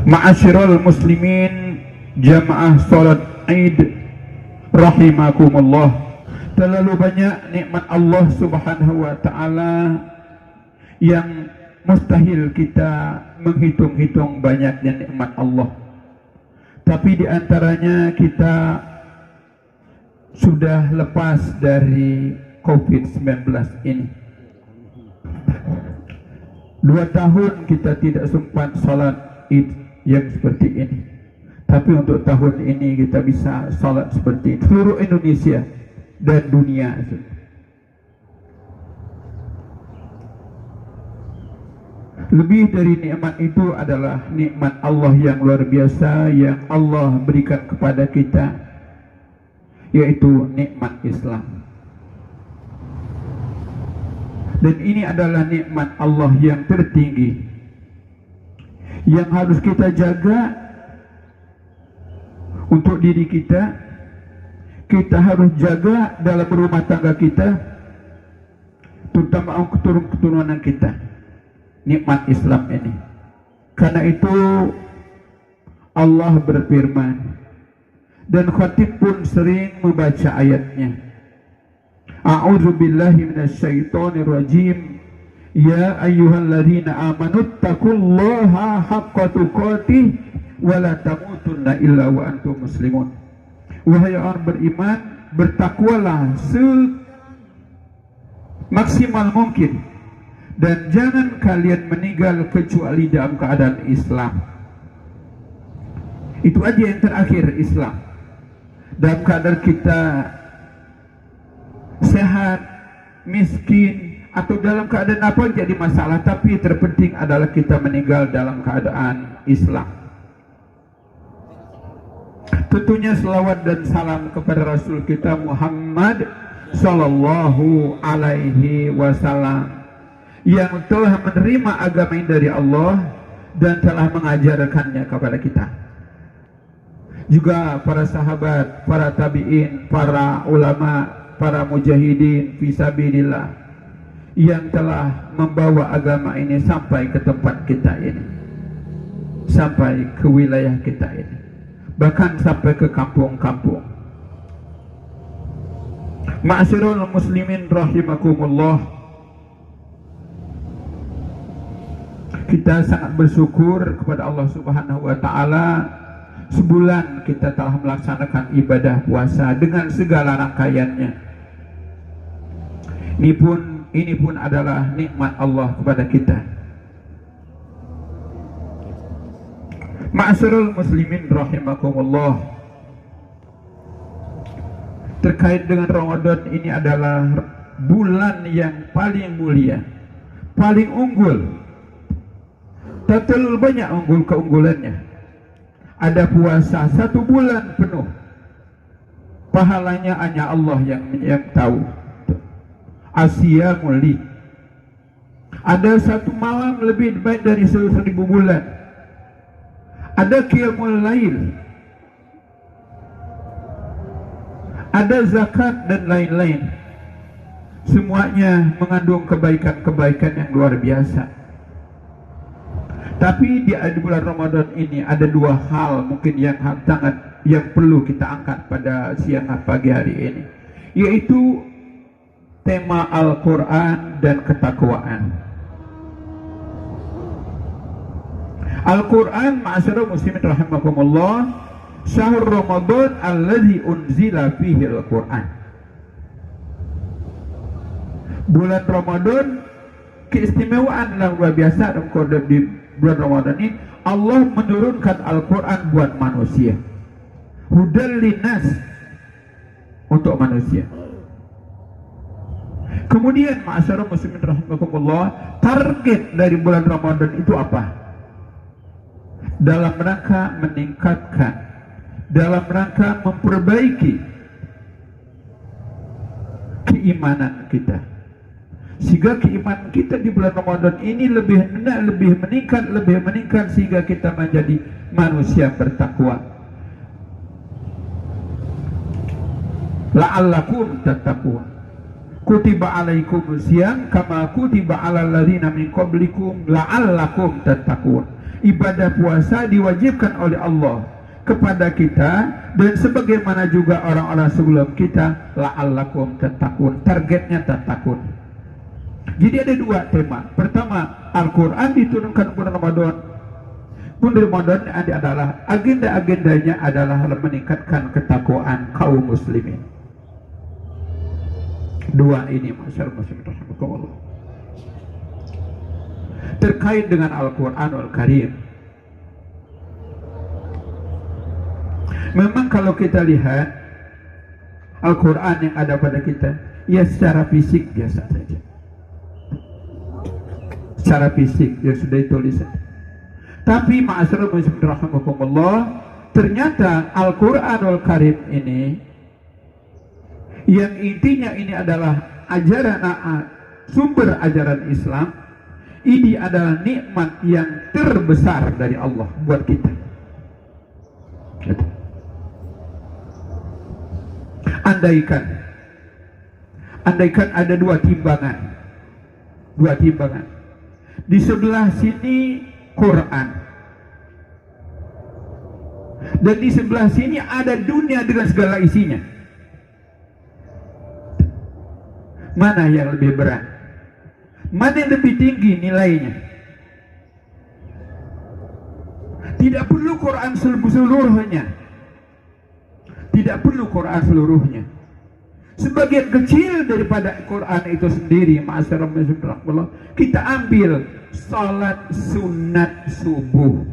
Ma'asyiral muslimin, jamaah salat Id rahimakumullah. Terlalu banyak nikmat Allah Subhanahu wa taala yang mustahil kita menghitung-hitung banyaknya nikmat Allah. Tapi di antaranya kita sudah lepas dari COVID-19 ini. 2 tahun kita tidak sempat salat Id yang seperti ini. Tapi untuk tahun ini kita bisa salat seperti ini. Seluruh Indonesia dan dunia. Lebih dari nikmat itu adalah nikmat Allah yang luar biasa yang Allah berikan kepada kita, yaitu nikmat Islam. Dan ini adalah nikmat Allah yang tertinggi yang harus kita jaga untuk diri kita. Kita harus jaga dalam rumah tangga kita, terutama keturunan kita, nikmat Islam ini. Karena itu Allah berfirman, dan khatib pun sering membaca ayatnya. A'udzu billahi minasyaitonir rajim. Ya ayyuhalladzina amanu taqullaha haqqa tuqatih wa la tamutunna illa wa antum muslimun. Wahai orang beriman, bertakwalah semaksimal mungkin dan jangan kalian meninggal kecuali dalam keadaan Islam. Itu aja yang terakhir, Islam. Dalam keadaan kita sehat, miskin, atau dalam keadaan apa jadi masalah, tapi terpenting adalah kita meninggal dalam keadaan Islam. Tentunya selawat dan salam kepada Rasul kita Muhammad sallallahu alaihi wasallam yang telah menerima agama ini dari Allah dan telah mengajarkannya kepada kita. Juga para sahabat, para tabi'in, para ulama, para mujahidin fisabilillah yang telah membawa agama ini sampai ke tempat kita ini, sampai ke wilayah kita ini, bahkan sampai ke kampung-kampung. Ma'asyiral muslimin rahimakumullah, kita sangat bersyukur kepada Allah Subhanahu wa taala. Sebulan kita telah melaksanakan ibadah puasa dengan segala rangkaiannya. Ini pun adalah nikmat Allah kepada kita. Ma'asyiral muslimin rahimakumullah, terkait dengan Ramadan, ini adalah bulan yang paling mulia, paling unggul. Tak terlalu banyak keunggulannya. Ada puasa 1 bulan penuh, pahalanya hanya Allah yang tahu. Asyamul li, ada 1 malam lebih baik dari 1000 bulan. Ada qiyamul lail, ada zakat dan lain-lain. Semuanya mengandung kebaikan-kebaikan yang luar biasa. Tapi di bulan Ramadan ini ada 2 hal mungkin yang perlu kita angkat pada siang pagi hari ini, yaitu tema Al-Quran dan ketakwaan. Al-Quran, ma'asyiral muslimin rahimakumullah, syahrul Ramadan alladzi unzila fihi Al-Quran. Bulan Ramadan, keistimewaan yang luar biasa dalam di bulan Ramadan ini, Allah menurunkan Al-Quran buat manusia, hudal linnas, untuk manusia. Kemudian ma'asyiral muslimin rahimakumullah, target dari bulan Ramadan itu apa? Dalam rangka meningkatkan, dalam rangka memperbaiki keimanan kita, sehingga keimanan kita di bulan Ramadan ini lebih meningkat sehingga kita menjadi manusia bertakwa. La'allakum tattaqun. Kutiba alaikumus syiyam kama kutiba alal ladzina min qablikum la'allakum tattaqun. ibadah puasa diwajibkan oleh Allah kepada kita, dan sebagaimana juga orang-orang sebelum kita, la'allakum tattaqun, targetnya tattaqun. Jadi ada dua tema. Pertama, Al-Quran diturunkan bulan Ramadan. Bulan Ramadan adalah agenda-agendanya adalah meningkatkan ketakwaan kaum muslimin. Dua ini masyarakat muslim rahimahullah. Terkait dengan Al-Quranul Karim, memang kalau kita lihat Al-Quran yang ada pada kita, ya secara fisik biasa saja. Secara fisik yang sudah ditulis. Tapi ma'asyiral muslimin rahimakumullah, ternyata Al-Quranul Karim ini yang intinya ini adalah ajaran, sumber ajaran Islam. Ini adalah nikmat yang terbesar dari Allah buat kita. Andaikan ada dua timbangan. Di sebelah sini Quran, dan di sebelah sini ada dunia dengan segala isinya. Mana yang lebih berat? Mana yang lebih tinggi nilainya? Tidak perlu Quran seluruhnya. Tidak perlu Quran seluruhnya. Sebagian kecil daripada Quran itu sendiri, ma'asyiral muslimin, kita ambil salat sunat subuh.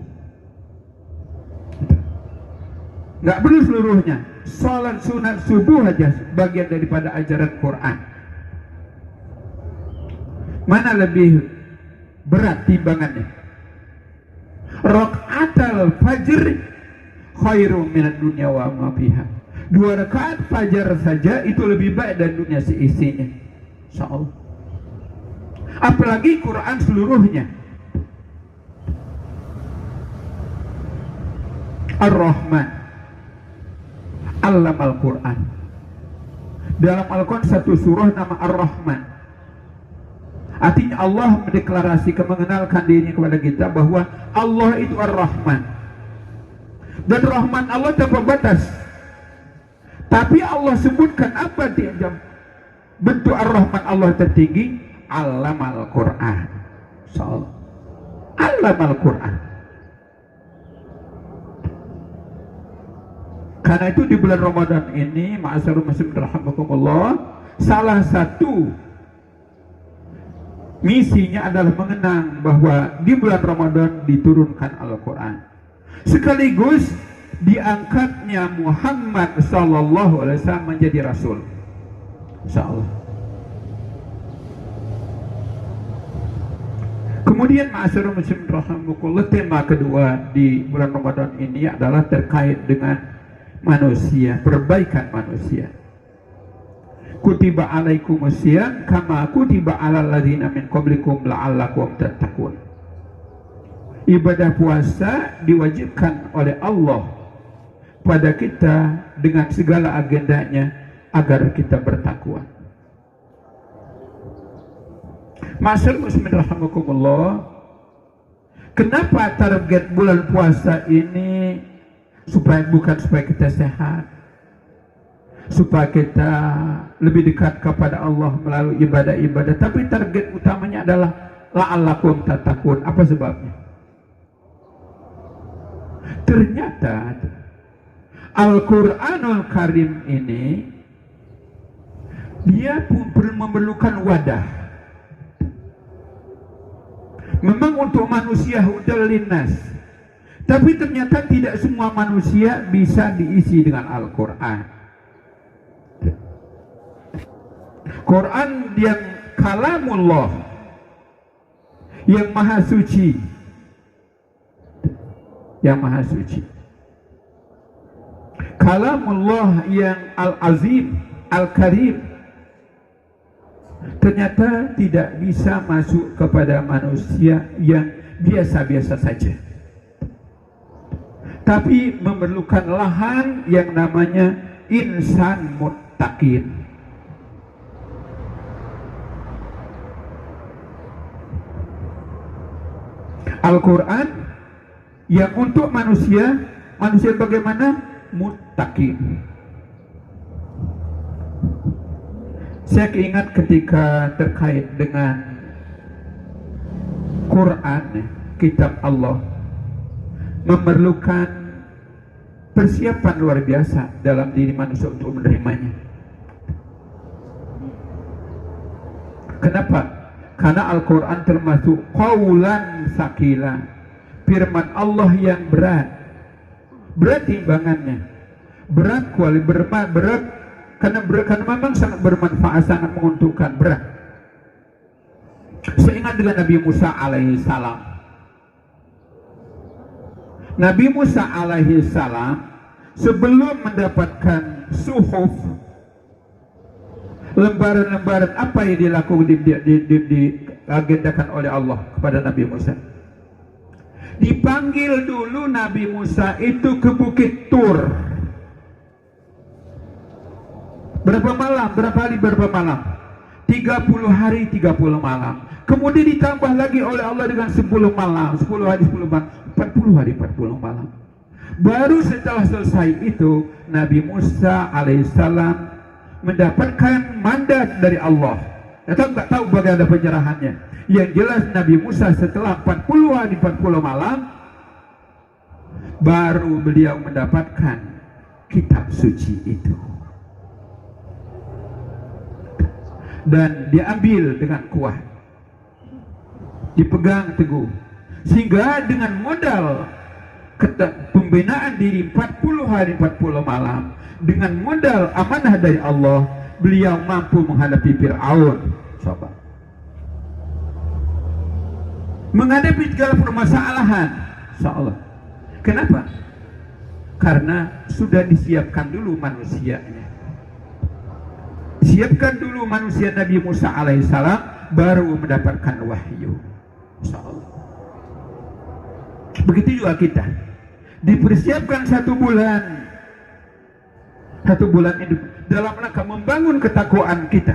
Nggak perlu seluruhnya. Salat sunat subuh aja bagian daripada ajaran Quran. Mana lebih berat timbangannya? Rakaatul fajr khairum minad dunya wa ma fiha. 2 rakaat fajar saja itu lebih baik dari dunia seisinya. Insyaallah. Apalagi Quran seluruhnya. Ar-Rahman Allamal Quran. Dalam Al-Quran satu surah nama Ar-Rahman. Artinya Allah mendeklarasikan, mengenalkan dirinya kepada kita bahwa Allah itu Ar-Rahman. Dan Rahman Allah tanpa batas. Tapi Allah sebutkan apa dia bentuk Ar-Rahman Allah tertinggi? Allamal Quran. Allamal Quran. Karena itu di bulan Ramadan ini, ma'asyiral muslimin rahimakumullah, salah satu misinya adalah mengenang bahwa di bulan Ramadan diturunkan Al-Quran. Sekaligus diangkatnya Muhammad sallallahu alaihi wasallam menjadi rasul. Insyaallah. Kemudian ma'asyiral muslimin rahimakumullah, tema kedua di bulan Ramadan ini adalah terkait dengan manusia, perbaikan manusia. Kutiba alaikumusiyam kama kutiba alal ladzina min qablikum la'allakum tattaqun. Ibadah puasa diwajibkan oleh Allah pada kita dengan segala agendanya agar kita bertakwa. Ma'asyiral muslimin rahimakumullah, kenapa target bulan puasa ini bukan supaya kita sehat, supaya kita lebih dekat kepada Allah melalui ibadah-ibadah, tapi target utamanya adalah la'allakum tattaqun. Apa sebabnya? Ternyata Al-Quranul Karim ini dia pun memerlukan wadah. Memang untuk manusia hudal linnas, tapi ternyata tidak semua manusia bisa diisi dengan Al-Quran. Quran yang kalamullah, yang maha suci, kalamullah yang al-azim, al-karim, ternyata tidak bisa masuk kepada manusia yang biasa-biasa saja, tapi memerlukan lahan yang namanya insan muttaqin. Al-Quran Yang untuk manusia bagaimana? Muttaqin. Saya ingat ketika terkait dengan Quran, kitab Allah, memerlukan persiapan luar biasa dalam diri manusia untuk menerimanya. Kenapa? Karena Al-Quran termasuk qaulan sakila, firman Allah yang berat timbangannya, berat karena memang sangat bermanfaat, sangat menguntungkan, berat. Saya ingat dengan Nabi Musa alaihi salam. Nabi Musa alaihi salam sebelum mendapatkan suhuf, lembaran-lembaran apa yang dilakukan, diagendakan oleh Allah kepada Nabi Musa. Dipanggil dulu Nabi Musa itu ke Bukit Tur. Berapa malam? Berapa hari? Berapa malam? 30 hari 30 malam. Kemudian ditambah lagi oleh Allah dengan 10 malam, 10 hari 10 malam, 40 hari 40 malam. Baru setelah selesai itu Nabi Musa alaihissalam mendapatkan mandat dari Allah. Nggak tahu bagaimana penyerahannya. Yang jelas Nabi Musa setelah 40 hari 40 malam baru beliau mendapatkan kitab suci itu. Dan diambil dengan kuat, dipegang teguh, sehingga dengan modal pembinaan diri 40 hari 40 malam, dengan modal amanah dari Allah, beliau mampu menghadapi Fir'aun. Coba menghadapi segala permasalahan, insyaallah. Kenapa? Karena sudah disiapkan dulu manusianya. Siapkan dulu manusia Nabi Musa alaihissalam, baru mendapatkan wahyu, insyaallah. Begitu juga kita dipersiapkan 1 bulan. 1 bulan itu dalam rangka membangun ketakwaan kita.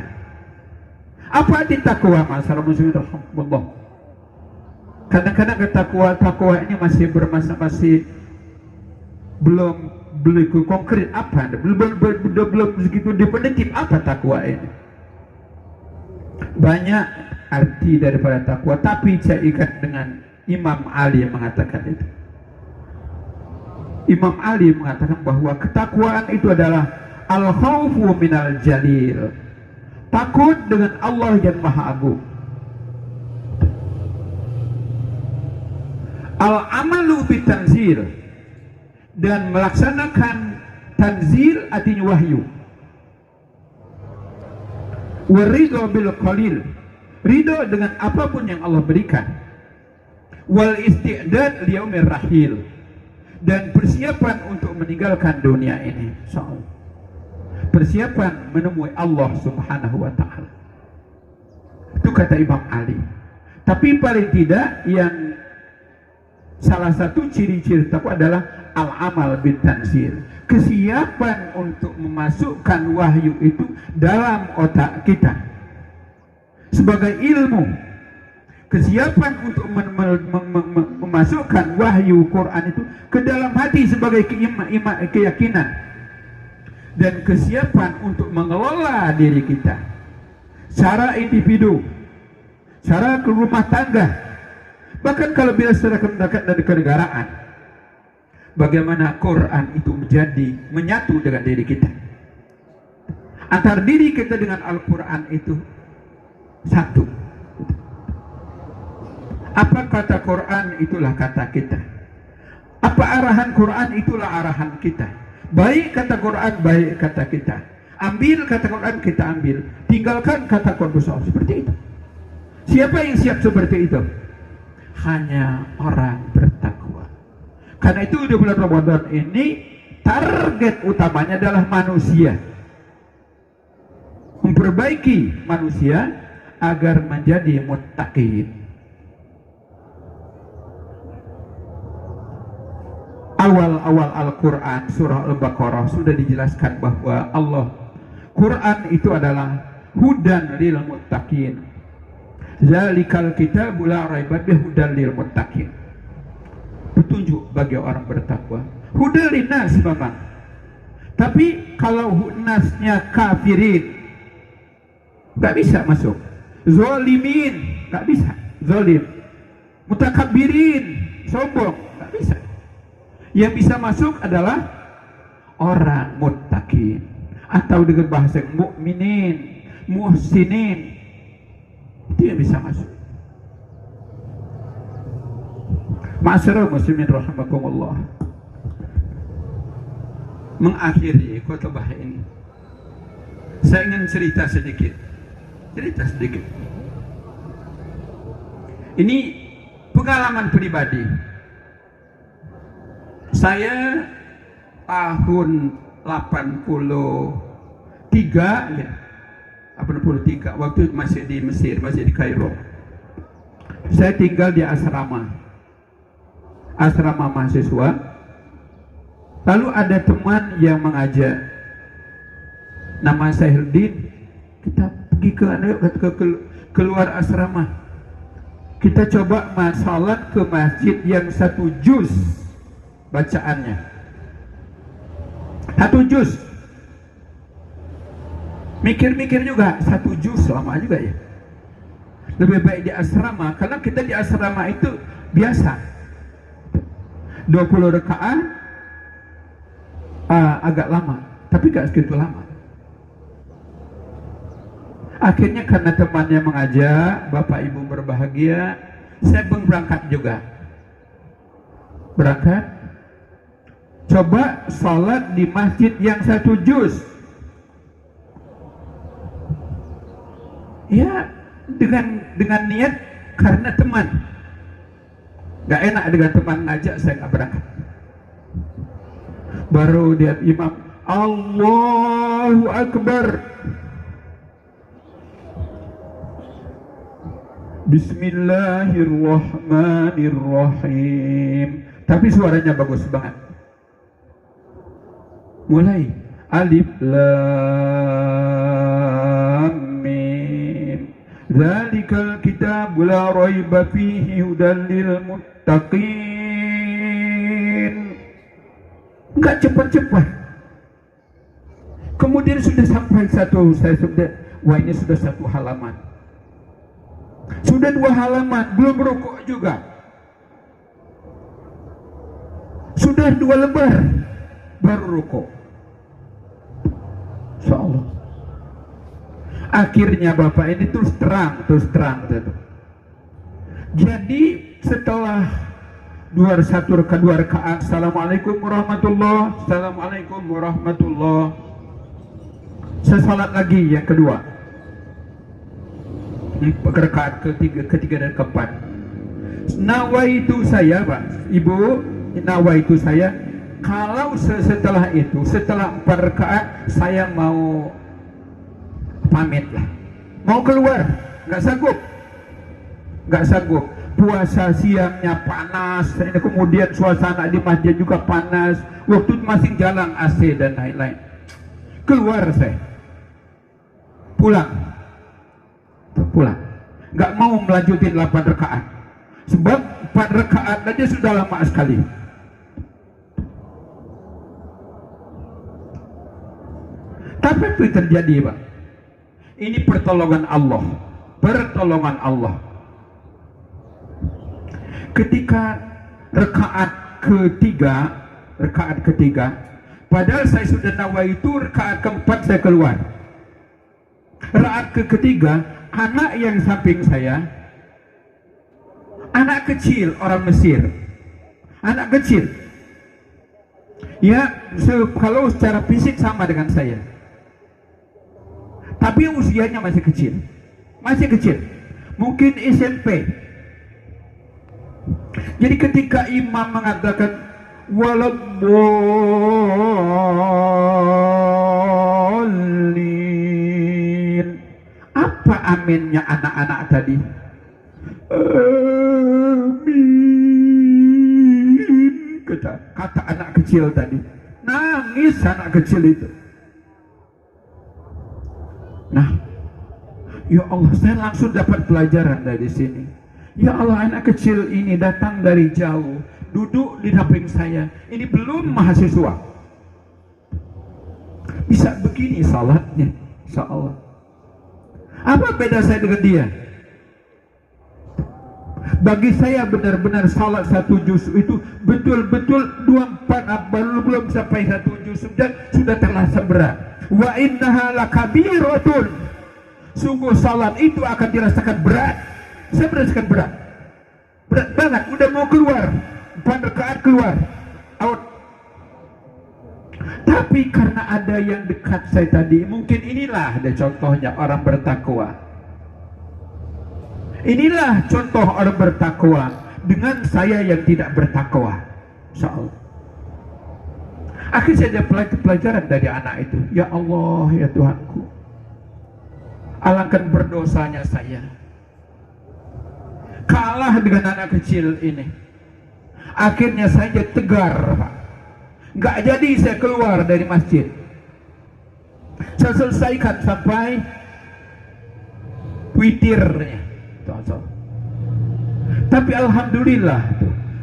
Apa arti takwa, masalah muslim? Alhamdulillah. Kadang-kadang takwa ini masih belum konkret. Apa? Belum begitu definitif apa takwa ini. Banyak arti daripada takwa, tapi saya ikat dengan Imam Ali yang mengatakan itu. Imam Ali mengatakan bahwa ketakwaan itu adalah al-khawfu minal jalil, takut dengan Allah yang Maha Agung. Al-amalu bitanzil, dan melaksanakan tanzil artinya wahyu. Waridho bil qalil, ridho dengan apapun yang Allah berikan. Wal isti'dad liyaumir rahil, dan persiapan untuk meninggalkan dunia ini. Persiapan menemui Allah Subhanahu wa ta'ala. Itu kata Imam Ali. Tapi paling tidak yang salah satu ciri-ciri takwa adalah al-amal bin tanzil, kesiapan untuk memasukkan wahyu itu dalam otak kita sebagai ilmu, kesiapan untuk memasukkan wahyu Quran itu ke dalam hati sebagai keyakinan, dan kesiapan untuk mengelola diri kita secara individu, secara rumah tangga, bahkan kalau bila secara kenegaraan. Bagaimana Quran itu menyatu dengan diri kita, antara diri kita dengan Al-Quran itu satu. Apa kata Quran, itulah kata kita. Apa arahan Quran, itulah arahan kita. Baik kata Quran, baik kata kita. Ambil kata Quran, kita ambil. Tinggalkan kata Quran, seperti itu. Siapa yang siap seperti itu? Hanya orang bertakwa. Karena itu di bulan Ramadan ini target utamanya adalah manusia, memperbaiki manusia agar menjadi muttaqin. Awal-awal Al-Quran surah Al-Baqarah sudah dijelaskan bahwa Quran itu adalah hudan lil muttaqin. Zalikal kitabul la raiba fihi hudan lil muttaqin. petunjuk bagi orang bertakwa. Hudal linnas memang. Tapi kalau nasnya kafirin, nggak bisa masuk. Zolimin, nggak bisa. Zolim. Mutakabbirin, sombong, nggak bisa. Yang bisa masuk adalah orang muttaqin, atau dengan bahasa mukminin, muhsinin, itu yang bisa masuk. Ma'asyiral muslimin rahimakumullah. Mengakhiri khutbah ini, saya ingin cerita sedikit. Ini pengalaman pribadi. Saya tahun 83 ya. 83 waktu masih di Mesir, masih di Kairo. Saya tinggal di asrama mahasiswa. Lalu ada teman yang mengajak, nama Sahirdin, kita pergi keluar asrama. Kita coba salat ke masjid yang 1 juz bacaannya. 1 juz. Mikir-mikir juga 1 juz lama juga ya. Lebih baik di asrama, karena kita di asrama itu biasa 20 rakaat, agak lama, tapi gak segitu lama. Akhirnya karena temannya mengajak, Bapak Ibu berbahagia, saya pun berangkat juga. Berangkat, coba sholat di masjid yang 1 juz. Ya, dengan niat karena teman. Gak enak dengan teman ngajak, saya gak berangkat. Baru lihat imam, Allahu Akbar, Bismillahirrahmanirrahim. Tapi suaranya bagus banget. Mulai alif lam mim, dzalikal kitabu la raiba fihi hudan lil muttaqin. Enggak cepat-cepat. Kemudian sudah sampai ini sudah 1 halaman. Sudah 2 halaman, belum rukuk juga. Sudah 2 lembar, baru rukuk. Insyaallah. Akhirnya Bapak ini terus terang. Jadi setelah 2 rakaat, Assalamualaikum warahmatullahi, Assalamualaikum warahmatullahi. Saya salat lagi yang kedua. Rakaat ketiga dan keempat. Nawaitu saya, Pak, Ibu, nawaitu saya, kalau setelah itu, setelah 4 rakaat, saya mau pamit lah, mau keluar, nggak sanggup. Puasa siangnya panas, kemudian suasana di masjid juga panas, waktu masih jalan AC dan lain-lain. Keluar saya, pulang, nggak mau melanjutin 8 rakaat, sebab 4 rakaat aja sudah lama sekali. Tapi itu terjadi, Pak. Ini pertolongan Allah. Ketika rakaat ketiga, padahal saya sudah nawaitu, rakaat keempat saya keluar. Rakaat ketiga, anak yang samping saya, anak kecil orang Mesir, anak kecil. Ya, kalau secara fisik sama dengan saya, tapi usianya masih kecil, mungkin SMP. Jadi ketika imam mengatakan waladdallin, apa aminnya anak-anak tadi? Amin, kata anak kecil tadi. Nangis anak kecil itu. Nah, ya Allah, saya langsung dapat pelajaran dari sini. Ya Allah, anak kecil ini datang dari jauh, duduk di samping saya. Ini belum mahasiswa. Bisa begini salatnya, insya Allah. Apa beda saya dengan dia? Bagi saya benar-benar salat 1 juz itu betul-betul 24 belum sampai 1 juz sudah terasa berat. Wa innaha lakabiratun. Sungguh salat itu akan dirasakan berat. Saya merasakan berat. Berat banget, udah mau keluar. 4 rakaat keluar. Out. Tapi karena ada yang dekat saya tadi, mungkin inilah ada contohnya orang bertakwa. Inilah contoh orang bertakwa dengan saya yang tidak bertakwa. Insyaallah. Akhirnya saya ada pelajaran dari anak itu. Ya Allah, ya Tuhanku, alangkah berdosanya saya kalah dengan anak kecil ini. Akhirnya saya tegar, Pak. Nggak jadi saya keluar dari masjid. Saya selesaikan sampai witirnya. Tapi alhamdulillah,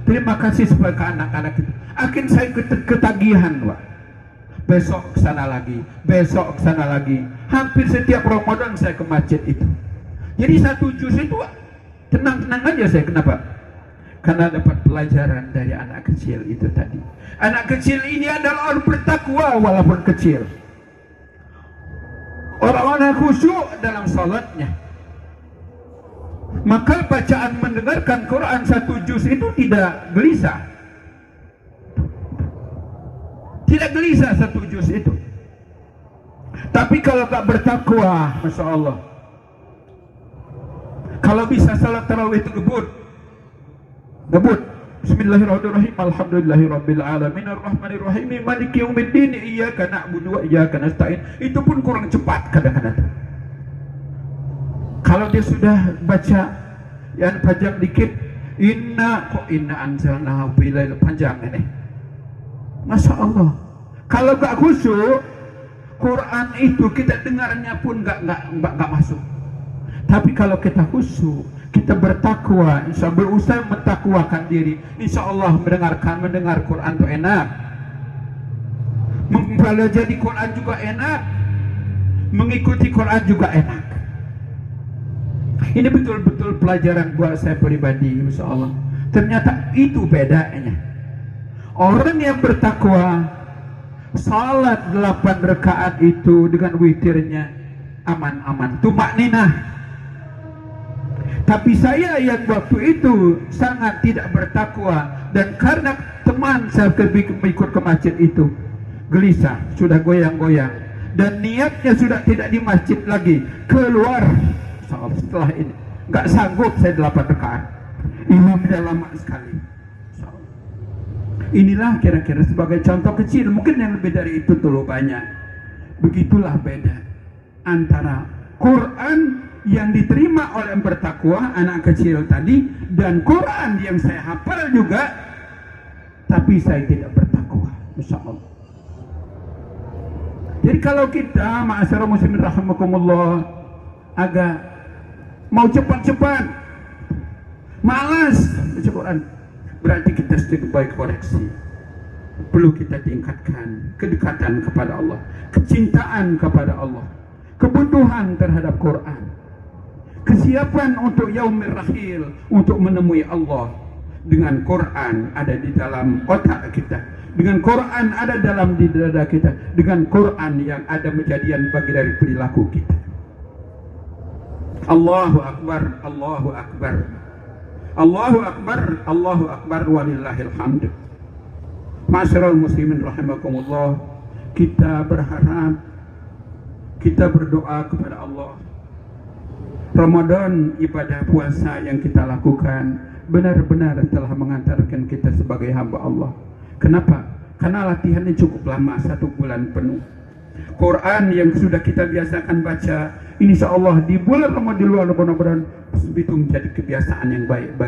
terima kasih sebagai anak-anak itu. Akhirnya saya ketagihan, Pak. Besok ke sana lagi, besok ke sana lagi. Hampir setiap Ramadan saya ke masjid itu. Jadi 1 juz itu tenang-tenang aja saya. Kenapa? Karena dapat pelajaran dari anak kecil itu tadi. Anak kecil ini adalah orang bertakwa walaupun kecil. Orang-orang khusyuk dalam salatnya. Maka bacaan mendengarkan Quran 1 juz itu tidak gelisah. Tidak gelisah 1 juz itu. Tapi kalau tak bertakwa, Masya Allah, kalau bisa salat tarawih itu ngebut. Bismillahirrahmanirrahim. Alhamdulillahirabbil alamin arrahmanirrahim maliki yaumiddin iyyaka na'budu wa iyyaka nasta'in. Itu pun kurang cepat kadang-kadang. Kalau dia sudah baca yang panjang dikit, inna anzalnahu fi lailatul panjang ini. Masya Allah. Kalau gak khusyuk, Quran itu kita dengarnya pun gak masuk. Tapi kalau kita khusyuk, kita bertakwa, insya Allah berusaha mentakwakan diri, insya Allah mendengar Quran itu enak. Mempelajari Quran juga enak. Mengikuti Quran juga enak. Ini betul-betul pelajaran buat saya pribadi, insya Allah. Ternyata itu bedanya. Orang yang bertakwa, salat 8 rakaat itu dengan witirnya aman-aman, tumakninah. Tapi saya yang waktu itu sangat tidak bertakwa, dan karena teman saya ikut ke masjid itu gelisah, sudah goyang-goyang, dan niatnya sudah tidak di masjid lagi, keluar. Setelah ini nggak sanggup saya 8 rakaat, imamnya lama sekali. Inilah kira-kira sebagai contoh kecil, mungkin yang lebih dari itu terlalu banyak. Begitulah beda antara Quran yang diterima oleh yang bertakwa, anak kecil tadi, dan Quran yang saya hafal juga tapi saya tidak bertakwa. Masya Allah. Jadi kalau kita ma'asyarul muslimin rahimakumullah agak mau cepat-cepat, malas baca Quran, berarti kita sedikit baik koreksi. Perlu kita tingkatkan kedekatan kepada Allah, kecintaan kepada Allah, kebutuhan terhadap Quran, kesiapan untuk yaumir rahil, untuk menemui Allah. Dengan Quran ada di dalam otak kita, dengan Quran ada dalam di dada kita, dengan Quran yang ada menjadian bagi dari perilaku kita. Allahu Akbar, Allahu Akbar, Allahu Akbar, Allahu Akbar, walillahil hamd. Ma'asyiral muslimin rahimakumullah, kita berharap, kita berdoa kepada Allah, Ramadan ibadah puasa yang kita lakukan benar-benar telah mengantarkan kita sebagai hamba Allah. Kenapa? Karena latihannya cukup lama, 1 bulan penuh. Quran yang sudah kita biasakan baca, insya Allah di bulan Ramadan, itu menjadi kebiasaan yang baik bagi